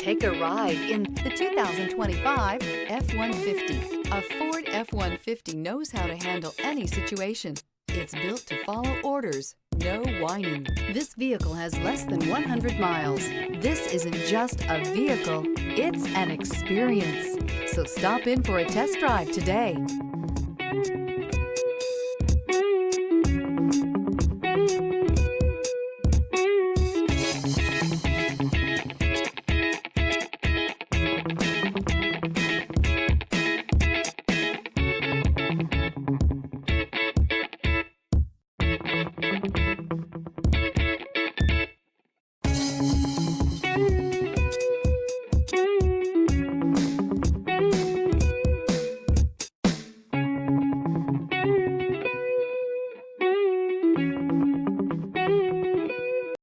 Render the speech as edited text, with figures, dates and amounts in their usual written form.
Take a ride in the 2025 F-150. A Ford F-150 knows how to handle any situation. It's built to follow orders, no whining. This vehicle has less than 100 miles. This isn't just a vehicle, it's an experience. So stop in for a test drive today.